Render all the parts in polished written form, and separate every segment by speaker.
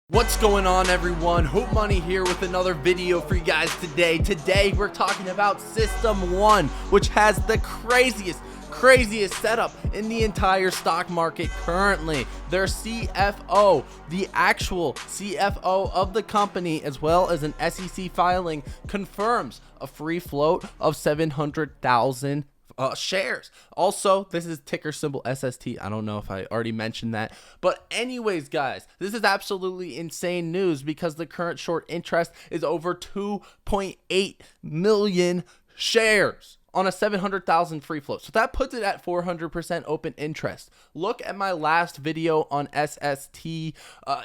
Speaker 1: What's going on, everyone? Hootmoney here with another video for you guys today. Today we're talking about System 1, which has the craziest setup in the entire stock market currently. Their CFO, the actual CFO of the company, as well as an SEC filing, confirms a free float of 700,000 shares. Also, this is ticker symbol SST. I don't know if I already mentioned that, but anyways, guys, this is absolutely insane news because the current short interest is over 2.8 million shares on a 700,000 free float. So that puts it at 400% open interest. Look at my last video on SST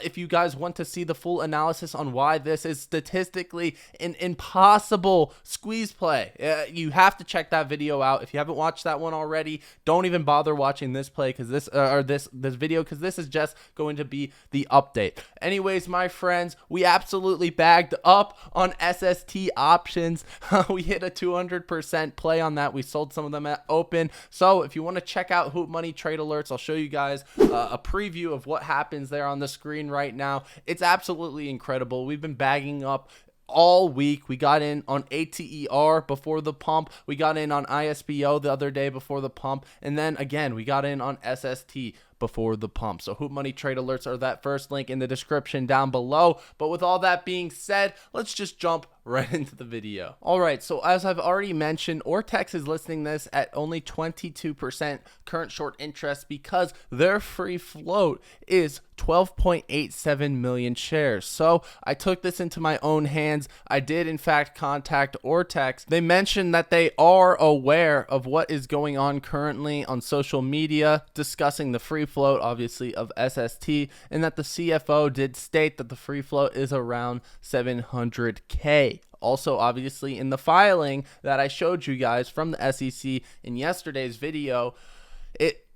Speaker 1: if you guys want to see the full analysis on why this is statistically an impossible squeeze play. You have to check that video out. If you haven't watched that one already, don't even bother watching this play because this video, because this is just going to be the update. Anyways, my friends, we absolutely bagged up on SST options. We hit a 200% play on that. We sold some of them at open. So if you want to check out Hootmoney trade alerts, I'll show you guys a preview of what happens there on the screen right now. It's absolutely incredible. We've been bagging up all week. We got in on ATER before the pump. We got in on ISBO the other day before the pump. And then again, we got in on SST before the pump. So Hootmoney trade alerts are that first link in the description down below. But with all that being said, let's just jump right into the video. All right, so as I've already mentioned, Ortex is listing this at only 22% current short interest because their free float is 12.87 million shares. So I took this into my own hands. I did in fact contact Ortex. They mentioned that they are aware of what is going on currently on social media, discussing the free float obviously of SST, and that the CFO did state that the free float is around 700K. Also, obviously, in the filing that I showed you guys from the SEC in yesterday's video, it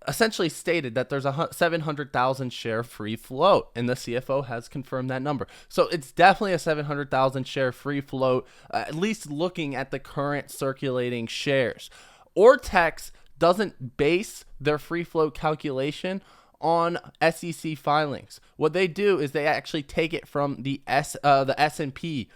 Speaker 1: essentially stated that there's a 700,000 share free float, and the CFO has confirmed that number. So it's definitely a 700,000 share free float, at least looking at the current circulating shares. Ortex doesn't base their free float calculation on SEC filings. What they do is they actually take it from the S&P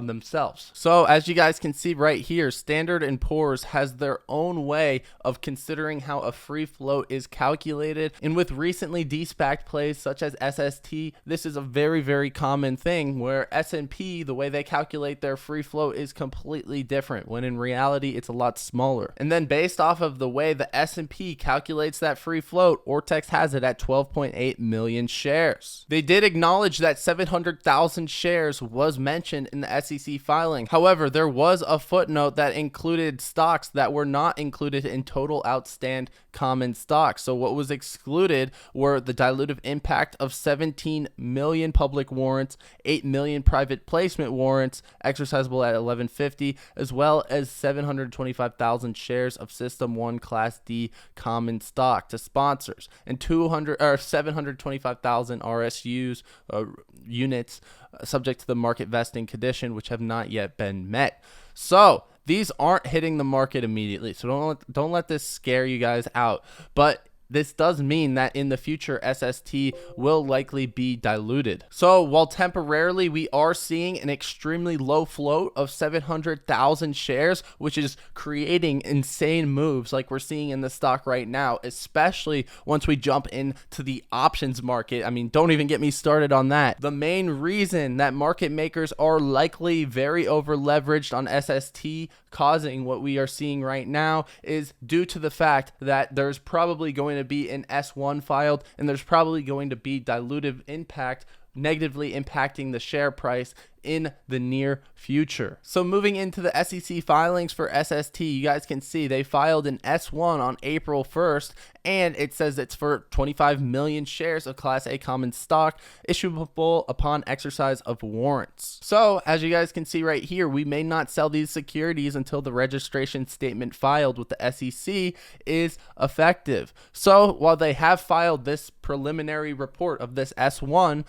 Speaker 1: themselves. So as you guys can see right here, Standard & Poor's has their own way of considering how a free float is calculated. And with recently de-SPACed plays such as SST, this is a very common thing where S&P, the way they calculate their free float is completely different, when in reality it's a lot smaller. And then based off of the way the S&P calculates that free float, Ortex has it at 12.8 million shares. They did acknowledge that 700,000 shares was mentioned in the SEC filing. However, there was a footnote that included stocks that were not included in total outstanding common stocks. So what was excluded were the dilutive impact of 17 million public warrants, 8 million private placement warrants exercisable at $11.50, as well as 725,000 shares of System 1 Class D common stock to sponsors, and 725,000 RSUs units subject to the market vesting condition, which have not yet been met. So these aren't hitting the market immediately, so don't let this scare you guys out. But this does mean that in the future, SST will likely be diluted. So while temporarily we are seeing an extremely low float of 700,000 shares, which is creating insane moves like we're seeing in the stock right now, especially once we jump into the options market. I mean, don't even get me started on that. The main reason that market makers are likely very over leveraged on SST, causing what we are seeing right now, is due to the fact that there's probably going to be an S1 filed, and there's probably going to be dilutive impact, negatively impacting the share price in the near future. So moving into the SEC filings for SST, you guys can see they filed an S1 on April 1st, and it says it's for 25 million shares of Class A common stock issuable upon exercise of warrants. So as you guys can see right here, we may not sell these securities until the registration statement filed with the SEC is effective. So while they have filed this preliminary report of this S1,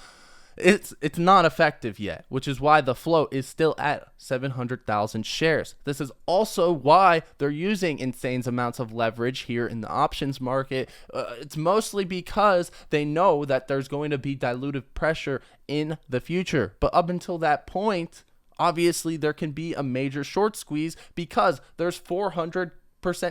Speaker 1: it's not effective yet, which is why the float is still at 700,000 shares. This is also why they're using insane amounts of leverage here in the options market. It's mostly because they know that there's going to be dilutive pressure in the future. But up until that point, obviously there can be a major short squeeze because there's 400%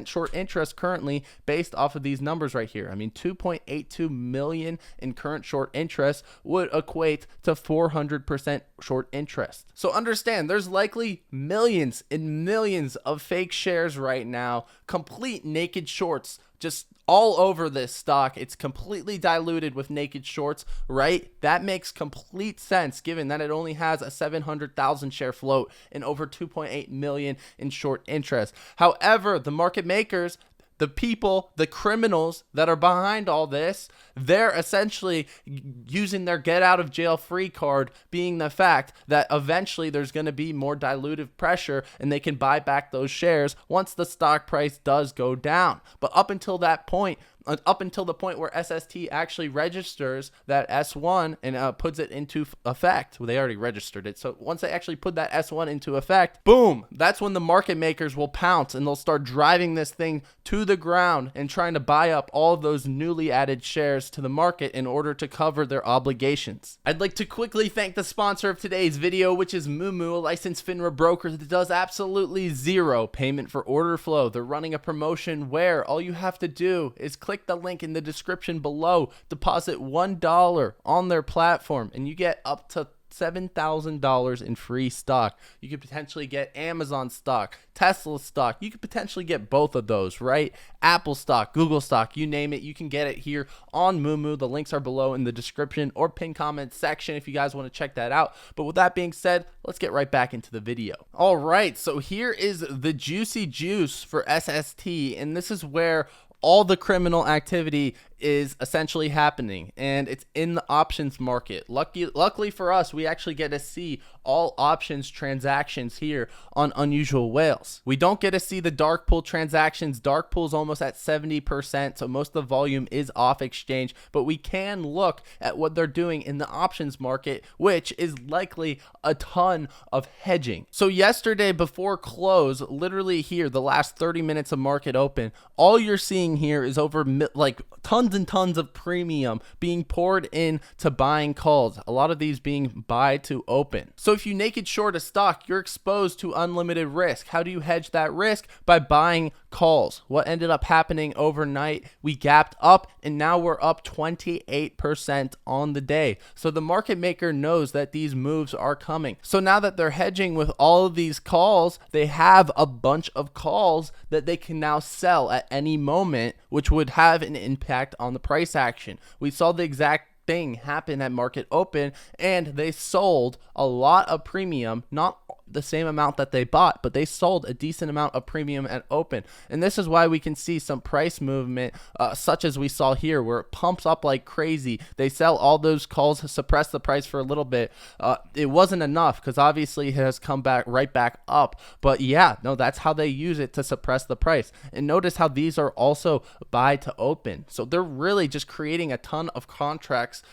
Speaker 1: short interest currently based off of these numbers right here. I mean, 2.82 million in current short interest would equate to 400% short interest. So understand, there's likely millions and millions of fake shares right now, complete naked shorts just all over this stock. It's completely diluted with naked shorts, right? That makes complete sense given that it only has a 700,000 share float and over 2.8 million in short interest. However, the market makers, the people, the criminals that are behind all this, they're essentially using their get out of jail free card, being the fact that eventually there's going to be more dilutive pressure and they can buy back those shares once the stock price does go down. But up until that point, up until the point where SST actually registers that S1 and puts it into effect. Well, they already registered it. So once they actually put that S1 into effect, boom, that's when the market makers will pounce and they'll start driving this thing to the ground and trying to buy up all of those newly added shares to the market in order to cover their obligations. I'd like to quickly thank the sponsor of today's video, which is Moomoo, a licensed FINRA broker that does absolutely zero payment for order flow. They're running a promotion where all you have to do is click the link in the description below, deposit $1 on their platform, and you get up to $7,000 in free stock. You could potentially get Amazon stock, Tesla stock. You could potentially get both of those, right? Apple stock, Google stock, you name it. You can get it here on Moomoo. The links are below in the description or pinned comment section if you guys want to check that out. But with that being said, let's get right back into the video. All right, so here is the juicy juice for SST, and this is where all the criminal activity is essentially happening, and it's in the options market. Luckily for us, we actually get to see all options transactions here on Unusual Whales. We don't get to see the dark pool transactions. Dark pool is almost at 70%, so most of the volume is off exchange, but we can look at what they're doing in the options market, which is likely a ton of hedging. So yesterday before close, literally here, the last 30 minutes of market open, all you're seeing here is over like tons and tons of premium being poured in to buying calls, a lot of these being buy to open. So if you naked short a stock, you're exposed to unlimited risk. How do you hedge that risk? By buying calls. What ended up happening overnight, we gapped up and now we're up 28% on the day. So the market maker knows that these moves are coming. So now that they're hedging with all of these calls, they have a bunch of calls that they can now sell at any moment, which would have an impact on the price action. We saw the exact thing happen at market open, and they sold a lot of premium, not the same amount that they bought, but they sold a decent amount of premium at open. And this is why we can see some price movement such as we saw here, where it pumps up like crazy. They sell all those calls, suppress the price for a little bit. It wasn't enough because obviously it has come back right back up, but yeah, no, that's how they use it to suppress the price. And notice how these are also buy to open, so they're really just creating a ton of contracts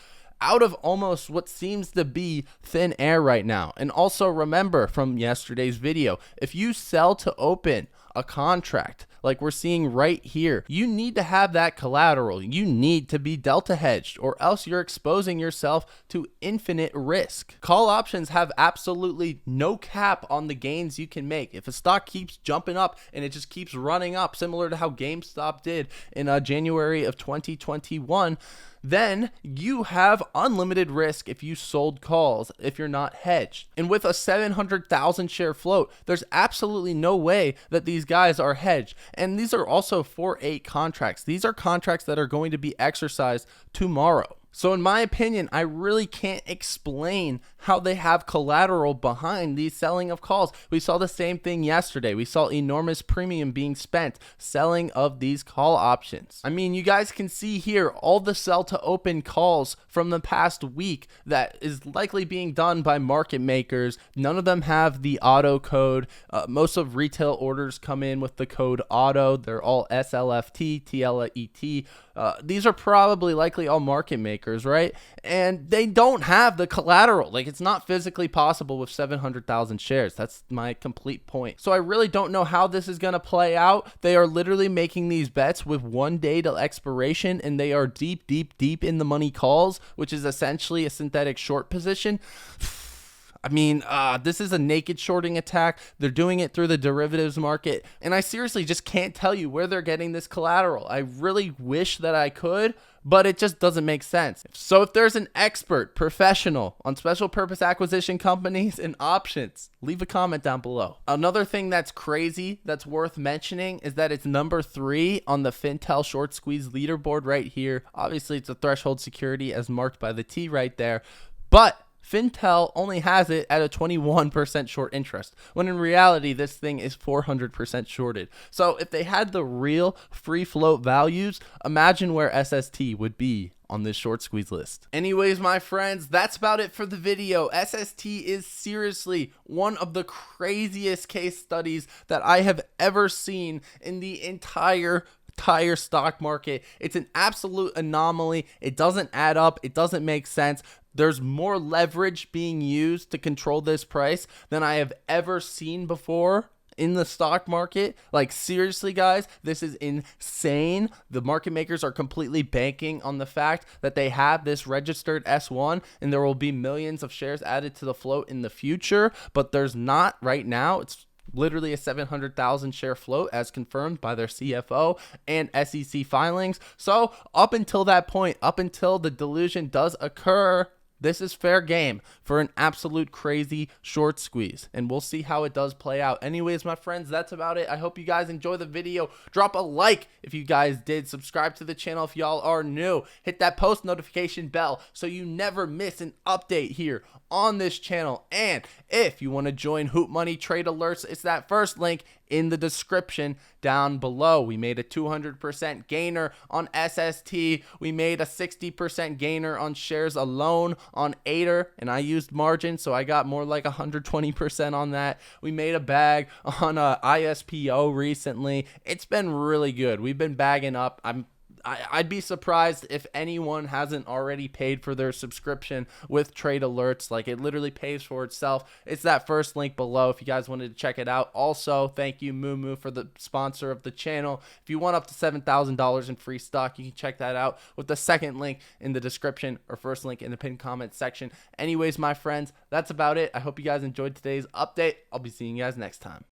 Speaker 1: out of almost what seems to be thin air right now. And also remember from yesterday's video, if you sell to open a contract like we're seeing right here, you need to have that collateral. You need to be delta hedged, or else you're exposing yourself to infinite risk. Call options have absolutely no cap on the gains you can make. If a stock keeps jumping up and it just keeps running up, similar to how GameStop did in January of 2021, then you have unlimited risk if you sold calls if you're not hedged. And with a 700,000 share float, there's absolutely no way that these guys are hedged. And these are also 4-8 contracts. These are contracts that are going to be exercised tomorrow. So in my opinion, I really can't explain how they have collateral behind these selling of calls. We saw the same thing yesterday. We saw enormous premium being spent selling of these call options. I mean, you guys can see here all the sell to open calls from the past week that is likely being done by market makers. None of them have the auto code. Most of retail orders come in with the code auto. They're all SLFT, TLET. These are probably likely all market makers. makers, right? And they don't have the collateral. Like, it's not physically possible with 700,000 shares. That's my complete point. So I really don't know how this is going to play out. They are literally making these bets with 1 day till expiration, and they are deep in the money calls, which is essentially a synthetic short position. I mean, this is a naked shorting attack. They're doing it through the derivatives market, and I seriously just can't tell you where they're getting this collateral. I really wish that I could, but it just doesn't make sense. So if there's an expert professional on special purpose acquisition companies and options, leave a comment down below. Another thing that's crazy that's worth mentioning is that it's number 3 on the Fintel short squeeze leaderboard right here. Obviously, it's a threshold security as marked by the T right there, but Fintel only has it at a 21% short interest, when in reality, this thing is 400% shorted. So if they had the real free float values, imagine where SST would be on this short squeeze list. Anyways, my friends, that's about it for the video. SST is seriously one of the craziest case studies that I have ever seen in the entire stock market. It's an absolute anomaly. It doesn't add up. It doesn't make sense. There's more leverage being used to control this price than I have ever seen before in the stock market. Like, seriously, guys, this is insane. The market makers are completely banking on the fact that they have this registered S1 and there will be millions of shares added to the float in the future, but there's not right now. It's literally a 700,000 share float as confirmed by their CFO and SEC filings. So up until that point, up until the delusion does occur, this is fair game for an absolute crazy short squeeze, and we'll see how it does play out. Anyways, my friends, that's about it. I hope you guys enjoy the video. Drop a like if you guys did. Subscribe to the channel if y'all are new. Hit that post notification bell so you never miss an update here on this channel. And if you want to join Hootmoney Trade Alerts, it's that first link in the description down below. We made a 200% gainer on SST. We made a 60% gainer on shares alone on Ader, and I used margin, so I got more like 120% on that. We made a bag on ISPO recently. It's been really good. We've been bagging up. I'd be surprised if anyone hasn't already paid for their subscription with Trade Alerts. Like, it literally pays for itself. It's that first link below if you guys wanted to check it out. Also, thank you, Moomoo, for the sponsor of the channel. If you want up to $7,000 in free stock, you can check that out with the second link in the description or first link in the pinned comment section. Anyways, my friends, that's about it. I hope you guys enjoyed today's update. I'll be seeing you guys next time.